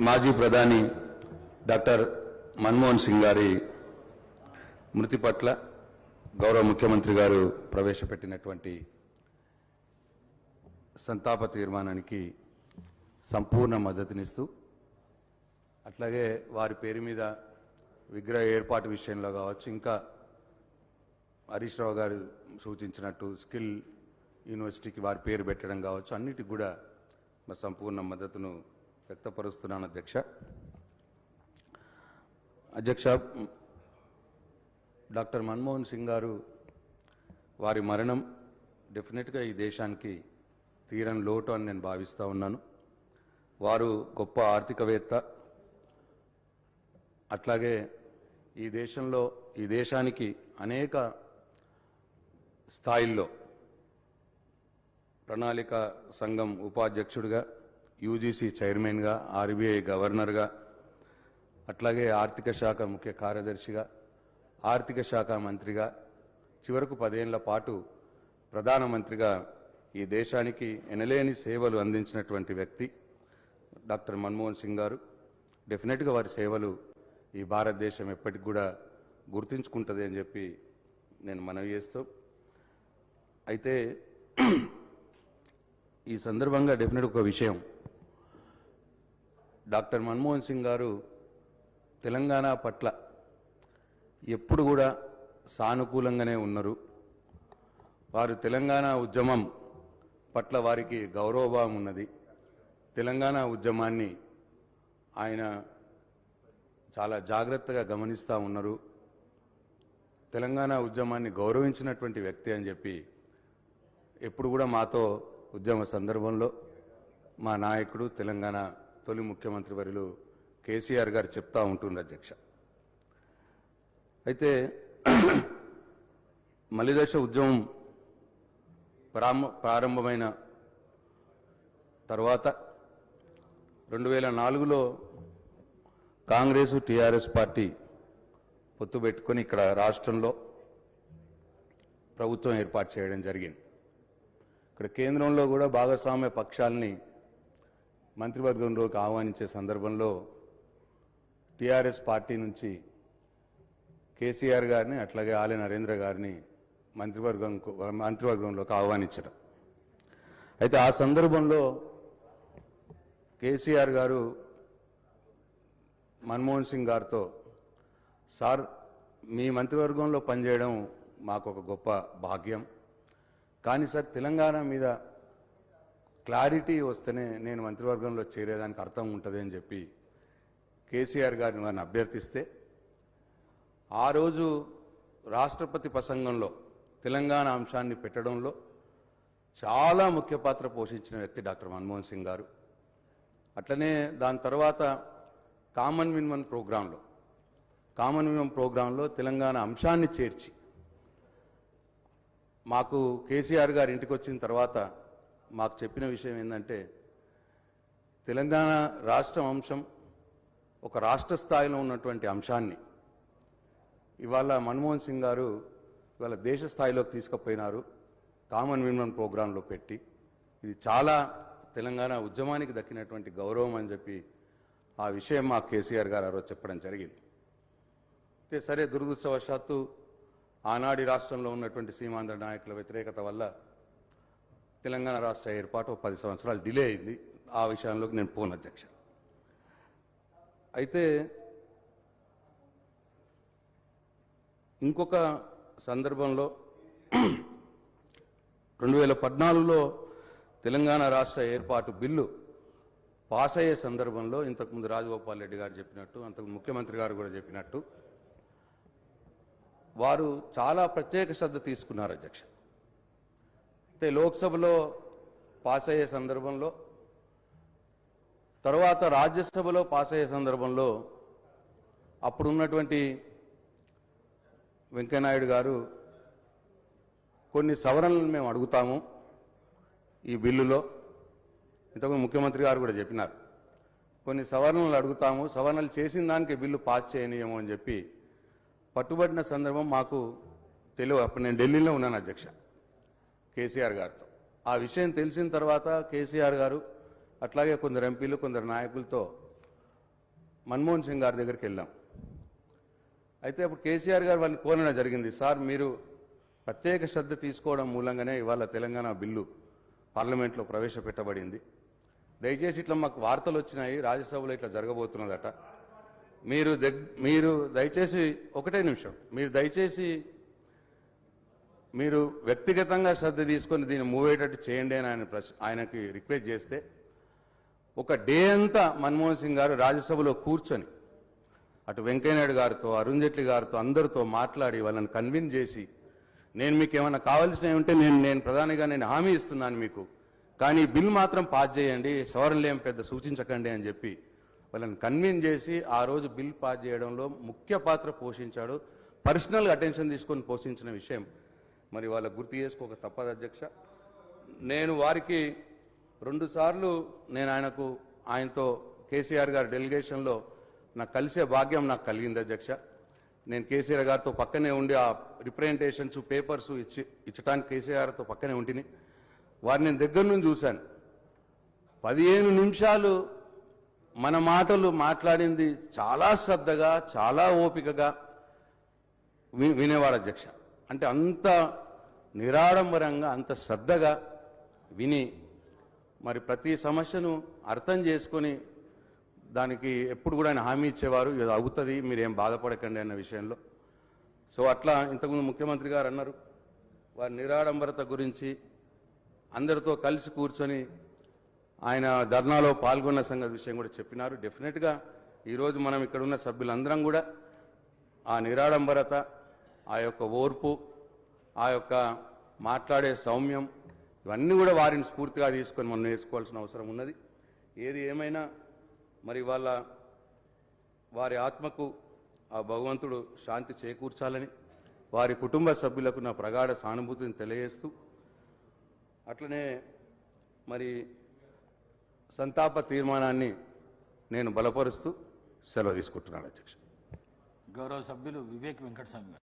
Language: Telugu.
మాజీ ప్రధాని డాక్టర్ మన్మోహన్ సింగ్ గారి మృతి పట్ల గౌరవ ముఖ్యమంత్రి గారు ప్రవేశపెట్టినటువంటి సంతాప తీర్మానానికి సంపూర్ణ మద్దతునిస్తూ అట్లాగే వారి పేరు మీద విగ్రహ ఏర్పాటు విషయంలో కావచ్చు, ఇంకా హరీష్ రావు గారు సూచించినట్టు స్కిల్ యూనివర్సిటీకి వారి పేరు పెట్టడం కావచ్చు, అన్నిటికి కూడా సంపూర్ణ మద్దతును వ్యక్తపరుస్తున్నాను అధ్యక్ష. డాక్టర్ మన్మోహన్ సింగ్ గారు వారి మరణం డెఫినెట్గా ఈ దేశానికి తీరని లోటు అని నేను భావిస్తూ ఉన్నాను. వారు గొప్ప ఆర్థికవేత్త, అట్లాగే ఈ దేశానికి అనేక స్థాయిల్లో ప్రణాళిక సంఘం ఉపాధ్యక్షుడిగా, యూజీసీ చైర్మన్గా, ఆర్బీఐ గవర్నర్గా, అట్లాగే ఆర్థిక శాఖ ముఖ్య కార్యదర్శిగా, ఆర్థిక శాఖ మంత్రిగా, చివరకు 10 ఏళ్ల పాటు ప్రధానమంత్రిగా ఈ దేశానికి ఎనలేని సేవలు అందించినటువంటి వ్యక్తి డాక్టర్ మన్మోహన్ సింగ్ గారు. డెఫినెట్గా వారి సేవలు ఈ భారతదేశం ఎప్పటికి కూడా గుర్తుంచుకుంటుంది అని చెప్పి నేను మనవి చేస్తూ, అయితే ఈ సందర్భంగా డెఫినెట్ ఒక విషయం, డాక్టర్ మన్మోహన్ సింగ్ గారు తెలంగాణ పట్ల ఎప్పుడు కూడా సానుకూలంగానే ఉన్నారు. వారు తెలంగాణ ఉద్యమం పట్ల వారికి గౌరవభావం ఉన్నది. తెలంగాణ ఉద్యమాన్ని ఆయన చాలా జాగ్రత్తగా గమనిస్తూ ఉన్నారు. తెలంగాణ ఉద్యమాన్ని గౌరవించినటువంటి వ్యక్తి అని చెప్పి ఎప్పుడు కూడా మాతో ఉద్యమ సందర్భంలో మా నాయకుడు తెలంగాణ తొలి ముఖ్యమంత్రి వర్యులు కేసీఆర్ గారు చెప్తా ఉంటున్నారు అధ్యక్ష. అయితే మలిదశ ఉద్యమం ప్రారంభమైన తర్వాత 2004లో కాంగ్రెసు టీఆర్ఎస్ పార్టీ పొత్తు పెట్టుకొని ఇక్కడ రాష్ట్రంలో ప్రభుత్వం ఏర్పాటు చేయడం జరిగింది. ఇక్కడ కేంద్రంలో కూడా భాగస్వామ్య పక్షాలని మంత్రివర్గంలోకి ఆహ్వానించే సందర్భంలో టీఆర్ఎస్ పార్టీ నుంచి కేసీఆర్ గారిని, అట్లాగే ఆలయ నరేంద్ర గారిని మంత్రివర్గంలోకి ఆహ్వానించడం. అయితే ఆ సందర్భంలో కేసీఆర్ గారు మన్మోహన్ సింగ్ గారితో, సార్ మీ మంత్రివర్గంలో పనిచేయడం మాకు ఒక గొప్ప భాగ్యం, కానీ సార్ తెలంగాణ మీద క్లారిటీ వస్తేనే నేను మంత్రివర్గంలో చేరేదానికి అర్థం ఉంటుంది అని చెప్పి కేసీఆర్ గారిని వారిని అభ్యర్థిస్తే, ఆ రోజు రాష్ట్రపతి ప్రసంగంలో తెలంగాణ అంశాన్ని పెట్టడంలో చాలా ముఖ్య పాత్ర పోషించిన వ్యక్తి డాక్టర్ మన్మోహన్ సింగ్ గారు. అట్లనే దాని తర్వాత కామన్ మినిమం ప్రోగ్రాంలో తెలంగాణ అంశాన్ని చేర్చి మాకు కేసీఆర్ గారు ఇంటికి వచ్చిన తర్వాత మాకు చెప్పిన విషయం ఏంటంటే, తెలంగాణ రాష్ట్రం అంశం ఒక రాష్ట్ర స్థాయిలో ఉన్నటువంటి అంశాన్ని ఇవాళ మన్మోహన్ సింగ్ గారు ఇవాళ దేశ స్థాయిలోకి తీసుకుపోయినారు, కామన్ మినిమం ప్రోగ్రాంలో పెట్టి. ఇది చాలా తెలంగాణ ఉద్యమానికి దక్కినటువంటి గౌరవం అని చెప్పి ఆ విషయం మా కేసీఆర్ గారు ఆ రోజు చెప్పడం జరిగింది. అయితే సరే, దురదృష్టవశాత్తు ఆనాడి రాష్ట్రంలో ఉన్నటువంటి సీమాంధ్ర నాయకుల వ్యతిరేకత వల్ల తెలంగాణ రాష్ట్ర ఏర్పాటు 10 సంవత్సరాలు డిలే అయింది. ఆ విషయంలోకి నేను పోను అధ్యక్ష. అయితే ఇంకొక సందర్భంలో 2014లో తెలంగాణ రాష్ట్ర ఏర్పాటు బిల్లు పాస్ అయ్యే సందర్భంలో ఇంతకుముందు రాజగోపాల్ రెడ్డి గారు చెప్పినట్టు, అంతకు ముఖ్యమంత్రి గారు కూడా చెప్పినట్టు, వారు చాలా ప్రత్యేక శ్రద్ధ తీసుకున్నారు అధ్యక్ష. అయితే లోక్సభలో పాస్ అయ్యే సందర్భంలో, తర్వాత రాజ్యసభలో పాస్ అయ్యే సందర్భంలో అప్పుడున్నటువంటి వెంకయ్యనాయుడు గారు కొన్ని సవరణలను మేము అడుగుతాము ఈ బిల్లులో, ఇంతకు ముఖ్యమంత్రి గారు కూడా చెప్పినారు, కొన్ని సవరణలు అడుగుతాము, సవరణలు చేసిన దానికి బిల్లు పాస్ చేయనీయము అని చెప్పి పట్టుబడిన సందర్భం మాకు తెలియదు. అప్పుడు నేను ఢిల్లీలో ఉన్నాను అధ్యక్ష కేసీఆర్ గారితో. ఆ విషయం తెలిసిన తర్వాత కేసీఆర్ గారు అట్లాగే కొందరు ఎంపీలు కొందరు నాయకులతో మన్మోహన్ సింగ్ గారి దగ్గరికి వెళ్ళాం. అయితే అప్పుడు కేసీఆర్ గారు వాళ్ళని కోరడం జరిగింది, సార్ మీరు ప్రత్యేక శ్రద్ధ తీసుకోవడం మూలంగానే ఇవాళ తెలంగాణ బిల్లు పార్లమెంట్లో ప్రవేశపెట్టబడింది. దయచేసి ఇట్లా మాకు వార్తలు వచ్చినాయి, రాజ్యసభలో ఇట్లా జరగబోతున్నదట, మీరు దయచేసి ఒకటే నిమిషం, మీరు దయచేసి మీరు వ్యక్తిగతంగా శ్రద్ధ తీసుకొని దీన్ని మూవ్ అయ్యేటట్టు చేయండి అని ఆయనకి రిక్వెస్ట్ చేస్తే ఒక డే అంతా మన్మోహన్ సింగ్ గారు రాజ్యసభలో కూర్చొని అటు వెంకయ్యనాయుడు గారితో, అరుణ్ జైట్లీ గారితో అందరితో మాట్లాడి వాళ్ళని కన్విన్స్ చేసి, నేను మీకు ఏమైనా కావాల్సినవి ఉంటే నేను ప్రధానిగా నేను హామీ ఇస్తున్నాను మీకు, కానీ బిల్ మాత్రం పాస్ చేయండి, సవరణలు ఏం పెద్ద సూచించకండి అని చెప్పి వాళ్ళని కన్విన్స్ చేసి ఆ రోజు బిల్ పాస్ చేయడంలో ముఖ్య పాత్ర పోషించాడు. పర్సనల్ అటెన్షన్ తీసుకొని పోషించిన విషయం మరి వాళ్ళకు గుర్తు చేసుకోక తప్పదు అధ్యక్ష. నేను వారికి 2 సార్లు నేను ఆయనతో కేసీఆర్ గారి డెలిగేషన్లో నాకు కలిసే భాగ్యం నాకు కలిగింది అధ్యక్ష. నేను కేసీఆర్ గారితో పక్కనే ఉండి ఆ రిప్రజెంటేషన్స్ పేపర్స్ ఇచ్చడానికి కేసీఆర్తో పక్కనే ఉంటిని. వారిని నేను దగ్గర నుంచి చూశాను. 15 నిమిషాలు మన మాటలు మాట్లాడింది చాలా శ్రద్ధగా, చాలా ఓపికగా వినేవాడు అధ్యక్ష. అంటే అంత నిరాడంబరంగా, అంత శ్రద్ధగా విని మరి ప్రతి సమస్యను అర్థం చేసుకొని దానికి ఎప్పుడు కూడా ఆయన హామీ ఇచ్చేవారు, ఇది అవుతుంది మీరేం బాధపడకండి అన్న విషయంలో. సో అట్లా ఇంతకుముందు ముఖ్యమంత్రి గారు అన్నారు, వారి నిరాడంబరత గురించి అందరితో కలిసి కూర్చొని ఆయన ధర్నాలో పాల్గొన్న సంగతి విషయం కూడా చెప్పినారు. డెఫినెట్గా ఈరోజు మనం ఇక్కడ ఉన్న సభ్యులందరం కూడా ఆ నిరాడంబరత, ఆ యొక్క ఓర్పు, ఆ యొక్క మాట్లాడే సౌమ్యం, ఇవన్నీ కూడా వారిని స్ఫూర్తిగా తీసుకొని మనం నేర్చుకోవాల్సిన అవసరం ఉన్నది. ఏది ఏమైనా మరి వారి ఆత్మకు ఆ భగవంతుడు శాంతి చేకూర్చాలని వారి కుటుంబ సభ్యులకు నా ప్రగాఢ సానుభూతిని తెలియజేస్తూ, అట్లనే మరి సంతాప తీర్మానాన్ని నేను బలపరుస్తూ సెలవు తీసుకుంటున్నాను అధ్యక్ష. గౌరవ సభ్యులు వివేక్ వెంకటస్వామి గారు.